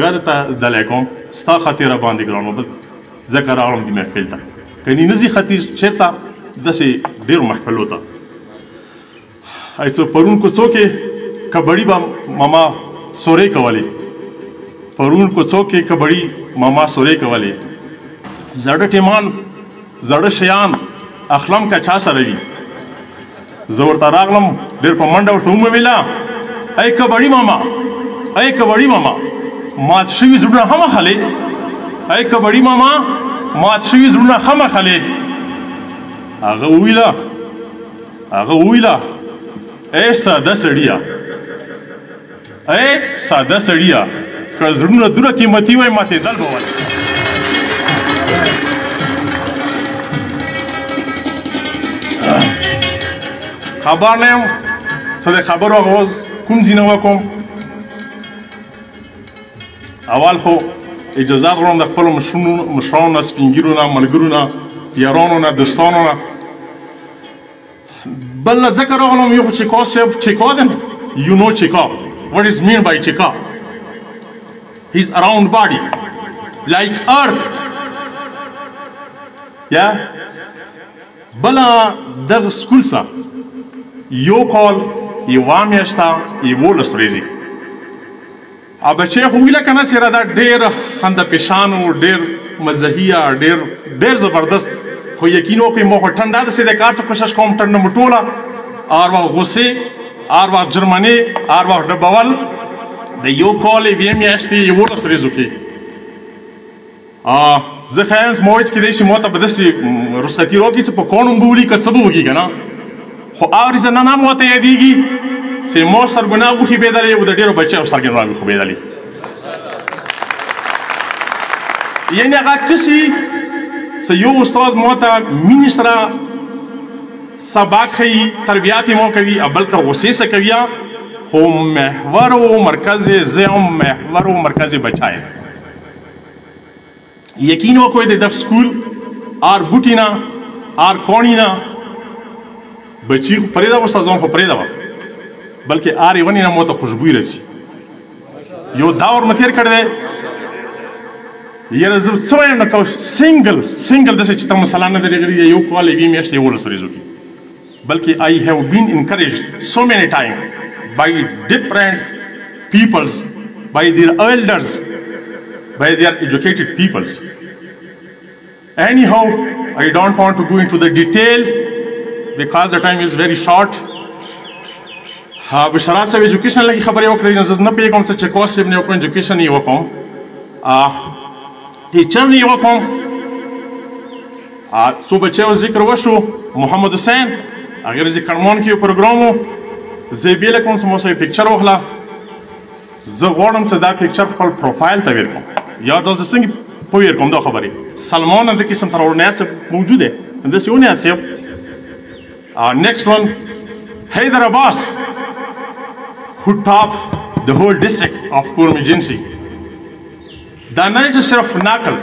بیا درته دلی کوم ستا خاطر راباندې ګران و ځکه راغلم دې محفل ته کني نه ځي خطیر چېرته داسې ډېرو محفلو ته څه پرون کوڅو کې کبډي به ماما سورې کولې پرون کوڅو کې کبډي ماما سورې کولې زړه ټیمان زړه شیان اخلم که چا سره وي زه ورته راغلم ډېر په منډه ورته ومویله ای کبډي ماما ای کبډي ماما مات شوي زړونه هم اخلې ای کبډي ماما مات شوي زړونه هم اخلې هغه وویله ای ساده سړیه ای ساده سړیه که زړونه دوره قیمتي وای ماتېدل به ول خبر نه یم څه د خبرو آغاز کوم ځای نه وکړم اول خو اجازه غواړم د خپلو مشرانو نه سپین ږیرو نه ملګرو نه یارانو نه دوستانو نه بل نه ځکه راغلم یو خو چیکا صاحب چیکا دی یو نو چیکا what is mean by چیکا he's a round body like earth یا بله دغه سکول سه یو کال یوه میاشته یولس ورځې بچی خو ویله که نه څېره دا ډېر خنده پیشان و ډېر مزهیه ډېر زبردست خو یقین وکړئ ما خو ټنډه داسې د کار څه کوشش کوم ټنډه مو ټوله هر وخت غصې هر وخت جرمنې هر وخت ډبول د یو کال یوې میاشتې یولس ورځو کې زه ښیم ما وایي چې کیدای شي ما ته به داسې رخصتي راکړي چې په کاڼو به ولي که څه به وکړي که نه خو هغه ریزه نن هم ماته یادېږي چې ما سرګناه وښې بېدلې و د ډېرو بچیو سرګناه مې خوبېدلې یعنې هغه کسي چې یو استاد ما ته مینې سره سبق ښیي تربیات یې ما کوي بلکه غصې څه کوي خو محور و مرکز ذهن محور و مرکز بچه یم یقین وکړئ د دغه سکول هر بوټي نه هر کاڼي نه بچي خو پرېږده استادان خو پرېږده بلکې هر یوه نه ما ته خوشبویي رسي یو دور مې تېر کړی دی یاره زه څه وایم نه کوم سنګل داسې چې ته مثلا نه درېږلي دی یو کال یوې میاشتې یولس ورځو کې بلکې I have been encouraged so many times by different peoples, by their elders, by their educated peoples. Anyhow, I don't want to go into the detail because the time is very short. بشارت صاحب ایجوکیشن لږې خبرې وکړې نو زه نه پوهېږم څه چې کوس صاحب نه وکړم ایجوکیشن یې وکړم ټیچر نه یې وکړم څو بچیو ذکر وشو محمد حسین هغې ورځې کڼمون کې یو پروګرام و زه یې بیله کړم چې ما سره یې پکچر واخله زه غواړم چې دا پکچر خپل پروفایل ته ویر کړم یا دا زه څنګه په ویر کړم دا خبرې سلمان همدې قسم تر نیت صاحب موجود دی همداسې و نیت صاحب نیکسټ ون حیدر عباس who topped the whole district of Kurm Agency. دا نه چې صرف نقل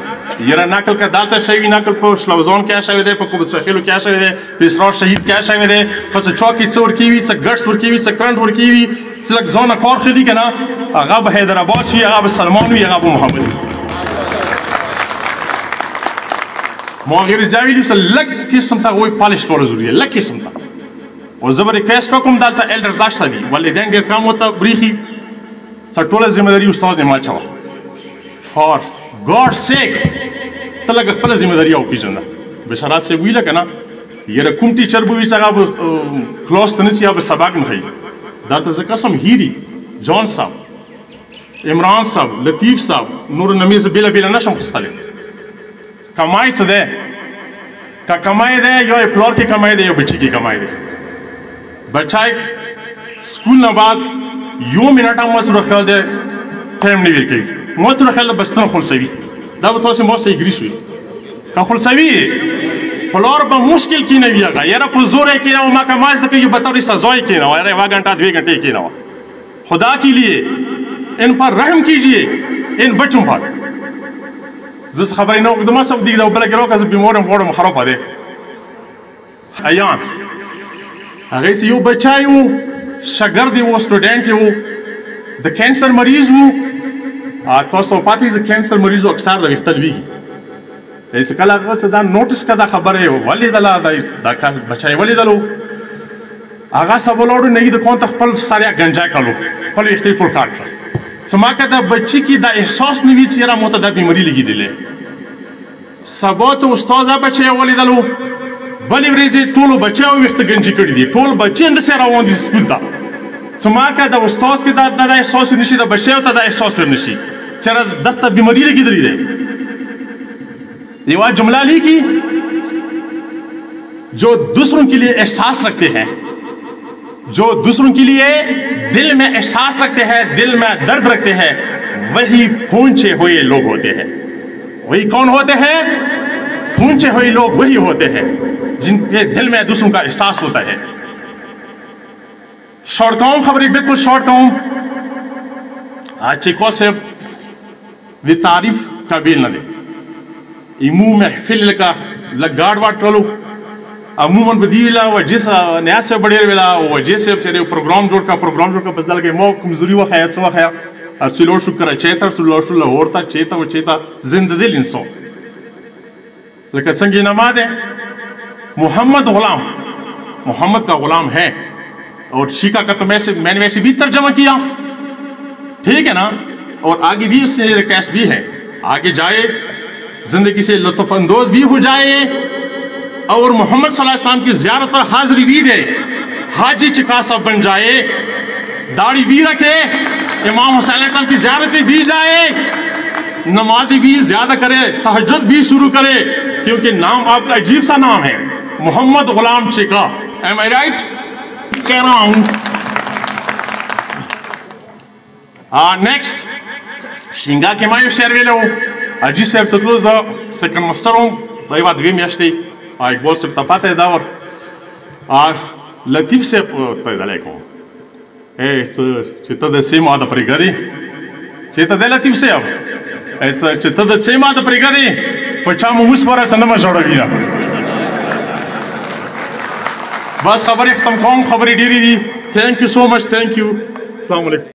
یاره نقل که دلته شوي نقل په شلوزان کې شوی دی په کوبت سخیلو کې شوی دی په اسرار شهید کې شوی دی خو څه چوک کې څه ورکوي وي څه ګشت ورکوي وي څه کرنټ ورکوي وي څه لږ ځانه کار ښه دي که نه هغه به حیدر عباس وي هغه به سلمان وي هغه به محمد وي ما هغې رضا ویلي چې لږ قسم ته هغوی پالش کول ضروري دی لږ قسم ته او زه به ریکویسټ وکړم دلته ایلډرز شته دي والدین ډېر کم ورته برېښي څه ټوله ذمه داري استاد یې ما اچوه فار ګاډ سیک ته لږ خپله ذمه داري وپېژنه بشارت صاحب ویله که نه یاره کوم ټیچر به وي چې هغه به کلاس ته نه ځي یا به سبق نه ښیي دلته زه قسم هیري جان صاحب عمران صاحب لطیف صاحب نورو نمې زه بېله بېله نشم خیستلی کمای څه دی که کمای دی یا یې پلار کې کمای دی یا بچي کې کمای دی بچای سکول نه بعد یو منټ هم ما سره خیال دی ټایم نه ویر کوي ما سره خیال دی بستونه خلصوي دا به تاسې ما سره ګریش وي که خلصوي پلار به مشکل کینوي هغه یاره په زور یې کینوه ما که ما زده کوي بطور سزا یې کینوه یاره 1 घंटा 2 घंटे یې کینوه خدا کے لیے ان پر رحم کیجیے ان بچوں پر زه خبرې نه وکړم سب دی دا بل کې راکړه زه بیمار یم غواړم خرابه دی ایان هغه یو بچای وو شاګرد وو سټوډنټ وو د کینسر مریض وو تاسو ته پاتې چې کینسر مریضو اکثر د ویښته لویږي چې کله هغه څه دا نوټس کړه دا خبره یې ولیدله دا بچی یې ولیدلو هغه سبا ولاړو نه د کون ته خپل سر یا ګنجا کړلو خپل ویښته یې ټول کاټ کړل زما که د بچي کې دا احساس نه وي چې یاره ما ته دا بیماري لګېدلې سبا چې استاد دا بچی یې ولیدلو بلې ورځې ټولو بچیو ویښته ګنجي کړي دي ټول بچي همداسې روان دي سکول ته زما که د استاد کې دا احساس ور نشي د بچیو ته دا احساس ور نشي چې یاره درته بیماري لګېدلې دی یوه جمله لیکي जो दूसरों के लिए एहसास रखते हैं जो दूसरों के लिए दिल में एहसास रखते हैं दिल में दर्द रखते हैं वही पहुंचे हुए लोग होते हैं वही कौन होते हैं पहुंचे हुए लोग वही होते हैं जिनके दिल में दूसरों का एहसास होता है शॉर्ट कहूं खबरें बिल्कुल शॉर्ट कहूं आज चिको से वे तारीफ काबिल न दे इमू महफिल का लगाड़ वाट करो عموما بدی ویلا وجه نیا سے بڑے ویلا وجه سے سره پروګرام جوړ کا بس دل کې مو کمزوري و خیر سو خیر سلو شکر چیتر سلو شل اورتا چیتا و چیتا زنده دل انسان لکه څنګه نامه ده محمد غلام محمد کا غلام ہے اور شیکا کا تو मैंने वैसे भी तर्जमा किया ठीक है ना और आगे भी उसने रिक्वेस्ट भी है आगे जाए जिंदगी से लुत्फ अंदोज भी हो जाए और मोहम्मद सल्लल्लाहु अलैहि वसल्लम की ज़ियारत पर हाजिरी भी दे हाजी चिकासा बन जाए दाढ़ी भी रखे इमाम हुसैन अलैहिस्सलाम की ज़ियारत भी जाए नमाजी भी ज़्यादा करे तहज्जुद भी शुरू करे क्योंकि नाम आपका अजीब सा नाम है मोहम्मद गुलाम चिका एम आई राइट कह रहा हूँ नेक्स्ट शिंगा के मायू शेर वेलो अजी साहब सतलुज़ सेकंड मास्टर हूँ भाई बात वे मियाश्ते इकबाल से तपाते दावर लतीफ से को चित्त सेम आद परिगदी चित्त दे लतीफ से अब ऐसा चित्त सेम आद परिगदी पछा मुस पर सनमा जोड़ गिरा बस खबर खत्म कौन खबर डेरी दी thank you so much thank you अस्सलाम वालेकुम